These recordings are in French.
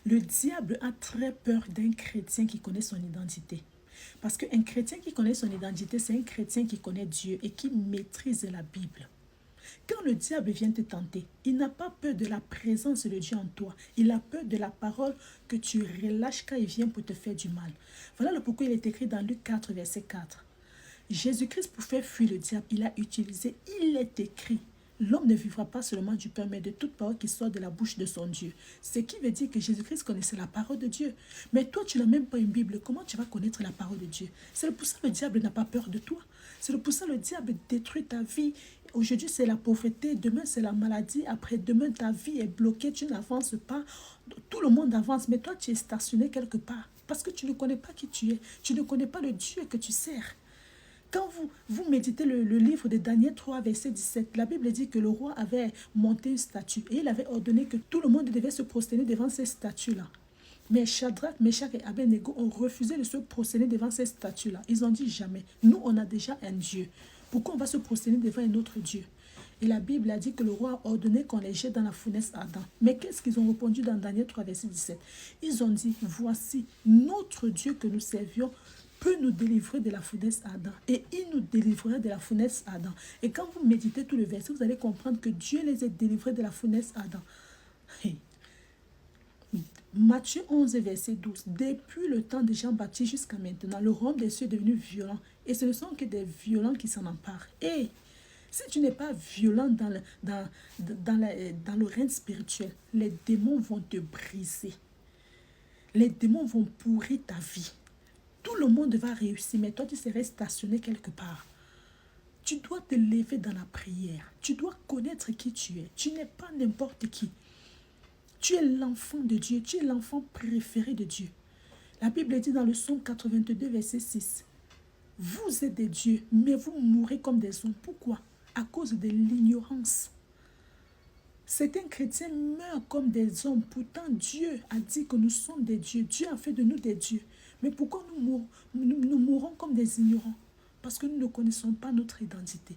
Le diable a très peur d'un chrétien qui connaît son identité. Parce qu'un chrétien qui connaît son identité, c'est un chrétien qui connaît Dieu et qui maîtrise la Bible. Quand le diable vient te tenter, il n'a pas peur de la présence de Dieu en toi. Il a peur de la parole que tu relâches quand il vient pour te faire du mal. Voilà le pourquoi il est écrit dans Luc 4, verset 4. Jésus-Christ, pour faire fuir le diable, il a utilisé, il est écrit. L'homme ne vivra pas seulement du pain, mais de toute parole qui sort de la bouche de son Dieu. Ce qui veut dire que Jésus-Christ connaissait la parole de Dieu. Mais toi, tu n'as même pas une Bible. Comment tu vas connaître la parole de Dieu? C'est pour ça que le diable n'a pas peur de toi. C'est pour ça que le diable détruit ta vie. Aujourd'hui, c'est la pauvreté. Demain, c'est la maladie. Après-demain, ta vie est bloquée. Tu n'avances pas. Tout le monde avance. Mais toi, tu es stationné quelque part. Parce que tu ne connais pas qui tu es. Tu ne connais pas le Dieu que tu sers. Quand vous méditez le livre de Daniel 3, verset 17, la Bible dit que le roi avait monté une statue et il avait ordonné que tout le monde devait se prosterner devant cette statue-là. Mais Shadrach, Meshach et Abednego ont refusé de se prosterner devant cette statue-là. Ils ont dit jamais. Nous, on a déjà un Dieu. Pourquoi on va se prosterner devant un autre Dieu? Et la Bible a dit que le roi a ordonné qu'on les jette dans la fournaise ardente. Mais qu'est-ce qu'ils ont répondu dans Daniel 3, verset 17? Ils ont dit, voici, notre Dieu que nous servions peut nous délivrer de la fournaise ardente. Et il nous délivrera de la fournaise ardente. Et quand vous méditez tout le verset, vous allez comprendre que Dieu les a délivrés de la fournaise ardente. Hey. Matthieu 11, verset 12. Depuis le temps de Jean-Baptiste jusqu'à maintenant, le royaume des cieux est devenu violent. Et ce ne sont que des violents qui s'en emparent. Et si tu n'es pas violent dans le règne spirituel, les démons vont te briser. Les démons vont pourrir ta vie. Tout le monde va réussir, mais toi, tu serais stationné quelque part. Tu dois te lever dans la prière. Tu dois connaître qui tu es. Tu n'es pas n'importe qui. Tu es l'enfant de Dieu. Tu es l'enfant préféré de Dieu. La Bible dit dans le psaume 82, verset 6. Vous êtes des dieux, mais vous mourrez comme des hommes. Pourquoi? À cause de l'ignorance. Certains chrétiens meurent comme des hommes. Pourtant, Dieu a dit que nous sommes des dieux. Dieu a fait de nous des dieux. Mais pourquoi nous mourons comme des ignorants? Parce que nous ne connaissons pas notre identité.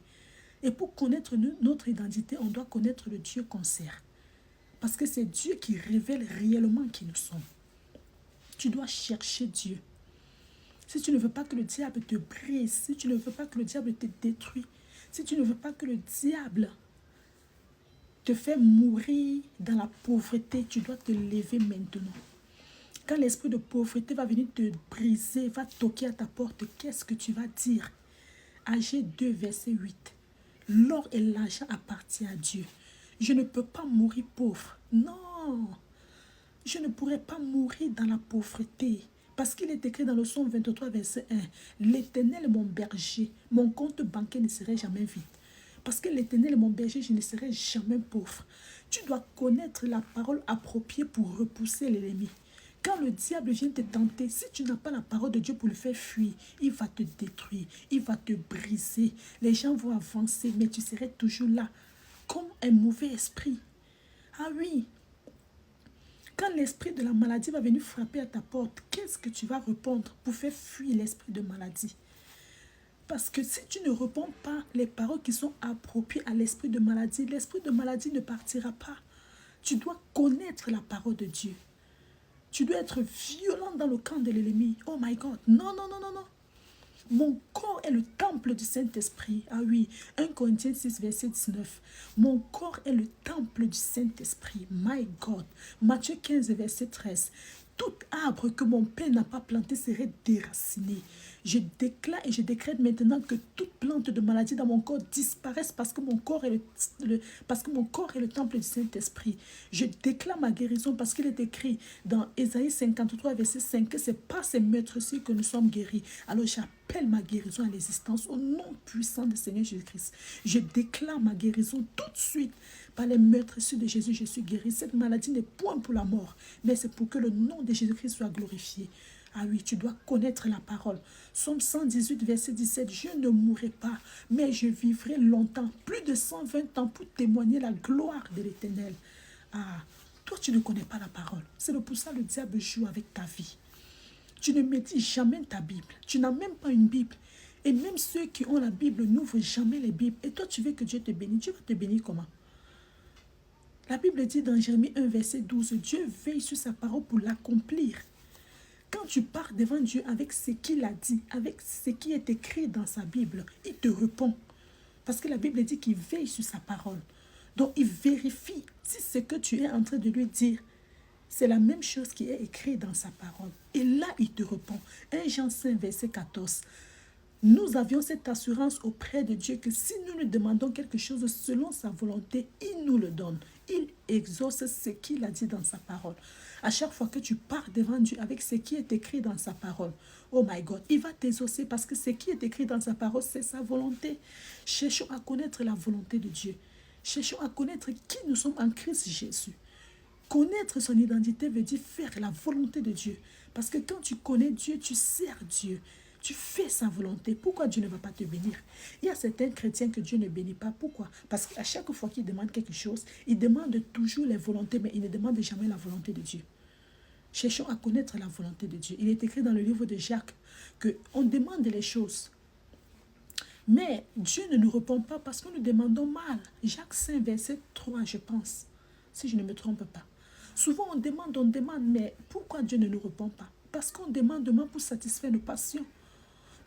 Et pour connaître notre identité, on doit connaître le Dieu qu'on sert. Parce que c'est Dieu qui révèle réellement qui nous sommes. Tu dois chercher Dieu. Si tu ne veux pas que le diable te brise, si tu ne veux pas que le diable te détruise, si tu ne veux pas que le diable te fait mourir dans la pauvreté, tu dois te lever maintenant. Quand l'esprit de pauvreté va venir te briser, va toquer à ta porte, qu'est-ce que tu vas dire? Agé 2, verset 8. L'or et l'argent appartiennent à Dieu. Je ne peux pas mourir pauvre. Non, je ne pourrais pas mourir dans la pauvreté. Parce qu'il est écrit dans le psaume 23, verset 1. L'Éternel est mon berger. Mon compte bancaire ne serait jamais vide. Parce que l'Éternel est mon berger, je ne serai jamais pauvre. Tu dois connaître la parole appropriée pour repousser l'ennemi. Quand le diable vient te tenter, si tu n'as pas la parole de Dieu pour le faire fuir, il va te détruire, il va te briser. Les gens vont avancer, mais tu serais toujours là, comme un mauvais esprit. Ah oui, quand l'esprit de la maladie va venir frapper à ta porte, qu'est-ce que tu vas répondre pour faire fuir l'esprit de maladie? Parce que si tu ne réponds pas les paroles qui sont appropriées à l'esprit de maladie ne partira pas. Tu dois connaître la parole de Dieu. Tu dois être violent dans le camp de l'ennemi. Oh my God. Non, non, non, non, non. Mon corps est le temple du Saint-Esprit. Ah oui, 1 Corinthiens 6, verset 19. Mon corps est le temple du Saint-Esprit. My God. Matthieu 15, verset 13. Tout arbre que mon père n'a pas planté serait déraciné. Je déclare et je décrète maintenant que toute plante de maladie dans mon corps disparaisse parce que mon corps est le temple du Saint-Esprit. Je déclare ma guérison parce qu'il est écrit dans Ésaïe 53, verset 5 que c'est par ces meurtrissures que nous sommes guéris. Alors j'appelle ma guérison à l'existence au nom puissant du Seigneur Jésus-Christ. Je déclare ma guérison tout de suite. Par les meurtrissures de Jésus, je suis guéri. Cette maladie n'est point pour la mort, mais c'est pour que le nom de Jésus-Christ soit glorifié. Ah oui, tu dois connaître la parole. Psaume 118, verset 17. Je ne mourrai pas, mais je vivrai longtemps, plus de 120 ans, pour témoigner la gloire de l'Éternel. Ah, toi, tu ne connais pas la parole. C'est pour ça que le diable joue avec ta vie. Tu ne médites jamais ta Bible. Tu n'as même pas une Bible. Et même ceux qui ont la Bible n'ouvrent jamais les Bibles. Et toi, tu veux que Dieu te bénisse. Dieu va te bénir comment? La Bible dit dans Jérémie 1, verset 12, Dieu veille sur sa parole pour l'accomplir. Quand tu pars devant Dieu avec ce qu'il a dit, avec ce qui est écrit dans sa Bible, il te répond. Parce que la Bible dit qu'il veille sur sa parole. Donc, il vérifie si ce que tu es en train de lui dire, c'est la même chose qui est écrit dans sa parole. Et là, il te répond. 1 Jean 5, verset 14. Nous avions cette assurance auprès de Dieu que si nous lui demandons quelque chose selon sa volonté, il nous le donne. Il exauce ce qu'il a dit dans sa parole. À chaque fois que tu pars devant Dieu avec ce qui est écrit dans sa parole, oh my God, il va t'exaucer parce que ce qui est écrit dans sa parole, c'est sa volonté. Cherchons à connaître la volonté de Dieu. Cherchons à connaître qui nous sommes en Christ Jésus. Connaître son identité veut dire faire la volonté de Dieu. Parce que quand tu connais Dieu, tu sers Dieu. Tu fais sa volonté. Pourquoi Dieu ne va pas te bénir? Il y a certains chrétiens que Dieu ne bénit pas. Pourquoi? Parce qu'à chaque fois qu'il demande quelque chose, il demande toujours les volontés, mais il ne demande jamais la volonté de Dieu. Cherchons à connaître la volonté de Dieu. Il est écrit dans le livre de Jacques qu'on demande les choses. Mais Dieu ne nous répond pas parce que nous demandons mal. Jacques 5, verset 3, je pense, si je ne me trompe pas. Souvent on demande, mais pourquoi Dieu ne nous répond pas? Parce qu'on demande pour satisfaire nos passions.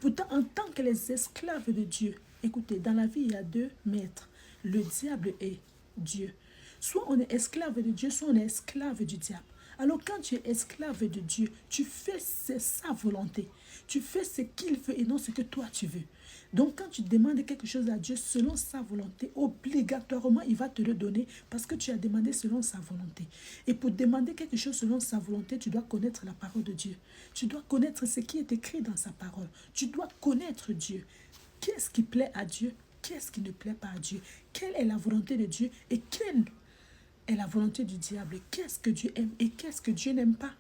Pourtant, en tant que les esclaves de Dieu, écoutez, dans la vie, il y a deux maîtres. Le diable et Dieu. Soit on est esclave de Dieu, soit on est esclave du diable. Alors quand tu es esclave de Dieu, tu fais sa volonté. Tu fais ce qu'il veut et non ce que toi tu veux. Donc quand tu demandes quelque chose à Dieu selon sa volonté, obligatoirement il va te le donner parce que tu as demandé selon sa volonté. Et pour demander quelque chose selon sa volonté, tu dois connaître la parole de Dieu. Tu dois connaître ce qui est écrit dans sa parole. Tu dois connaître Dieu. Qu'est-ce qui plaît à Dieu? Qu'est-ce qui ne plaît pas à Dieu? Quelle est la volonté de Dieu et quelle est la volonté du diable? Qu'est-ce que Dieu aime et qu'est-ce que Dieu n'aime pas?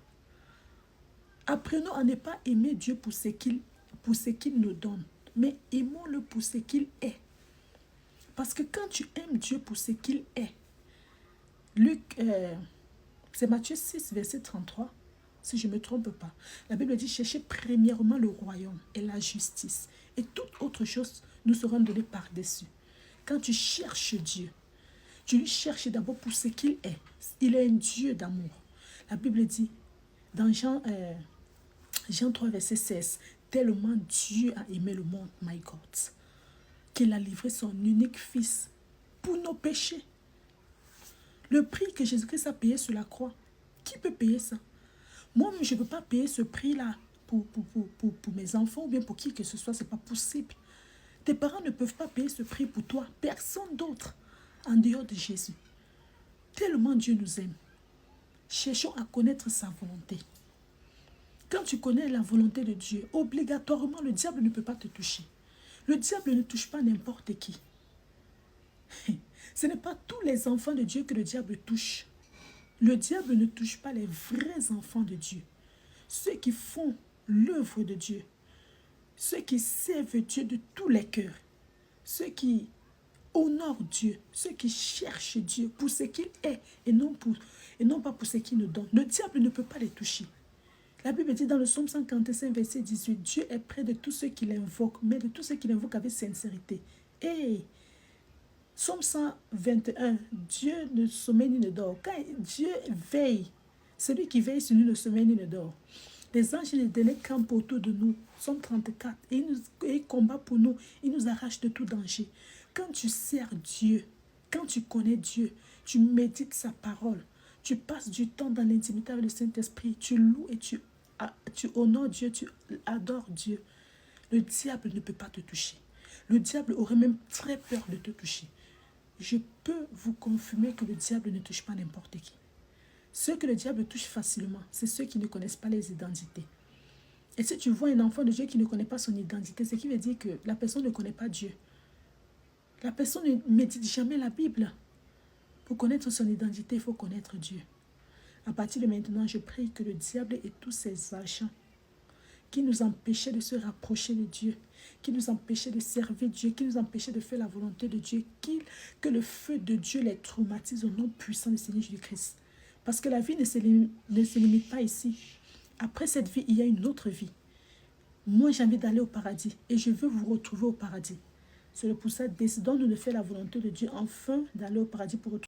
Apprenons à ne pas aimer Dieu pour ce qu'il nous donne, mais aimons-le pour ce qu'il est. Parce que quand tu aimes Dieu pour ce qu'il est, c'est Matthieu 6, verset 33, si je ne me trompe pas. La Bible dit, cherchez premièrement le royaume et la justice, et toute autre chose nous seront données par-dessus. Quand tu cherches Dieu, tu lui cherches d'abord pour ce qu'il est. Il est un Dieu d'amour. La Bible dit, dans Jean 3, verset 16, tellement Dieu a aimé le monde, my God, qu'il a livré son unique fils pour nos péchés. Le prix que Jésus-Christ a payé sur la croix, qui peut payer ça? Moi-même, je ne peux pas payer ce prix-là pour mes enfants ou bien pour qui que ce soit, ce n'est pas possible. Tes parents ne peuvent pas payer ce prix pour toi, personne d'autre en dehors de Jésus. Tellement Dieu nous aime. Cherchons à connaître sa volonté. Quand tu connais la volonté de Dieu, obligatoirement, le diable ne peut pas te toucher. Le diable ne touche pas n'importe qui. Ce n'est pas tous les enfants de Dieu que le diable touche. Le diable ne touche pas les vrais enfants de Dieu. Ceux qui font l'œuvre de Dieu. Ceux qui servent Dieu de tous les cœurs. Ceux qui honorent Dieu. Ceux qui cherchent Dieu pour ce qu'il est et non pas pour ce qu'il nous donne. Le diable ne peut pas les toucher. La Bible dit dans le psaume 145, verset 18, Dieu est près de tous ceux qui l'invoquent, mais de tous ceux qui l'invoquent avec sincérité. Et psaume 121, Dieu ne sommeille ni ne dort. Quand Dieu veille, celui qui veille sur nous ne sommeille ni ne dort. Les anges de l'éternel campent autour de nous. Psaume 34, et il combat pour nous. Il nous arrache de tout danger. Quand tu sers Dieu, quand tu connais Dieu, tu médites sa parole, tu passes du temps dans l'intimité avec le Saint-Esprit, tu loues et tu honores Dieu, tu adores Dieu. Le diable ne peut pas te toucher. Le diable aurait même très peur de te toucher. Je peux vous confirmer que le diable ne touche pas n'importe qui. Ceux que le diable touche facilement, c'est ceux qui ne connaissent pas les identités. Et si tu vois un enfant de Dieu qui ne connaît pas son identité, ce qui veut dire que la personne ne connaît pas Dieu. La personne ne médite jamais la Bible. Pour connaître son identité, il faut connaître Dieu. À partir de maintenant, je prie que le diable et tous ses agents qui nous empêchaient de se rapprocher de Dieu, qui nous empêchaient de servir Dieu, qui nous empêchaient de faire la volonté de Dieu, que le feu de Dieu les traumatise au nom puissant du Seigneur Jésus-Christ. Parce que la vie ne se limite pas ici. Après cette vie, il y a une autre vie. Moi, j'ai envie d'aller au paradis et je veux vous retrouver au paradis. C'est pour ça, décidons-nous de faire la volonté de Dieu afin d'aller au paradis pour retrouver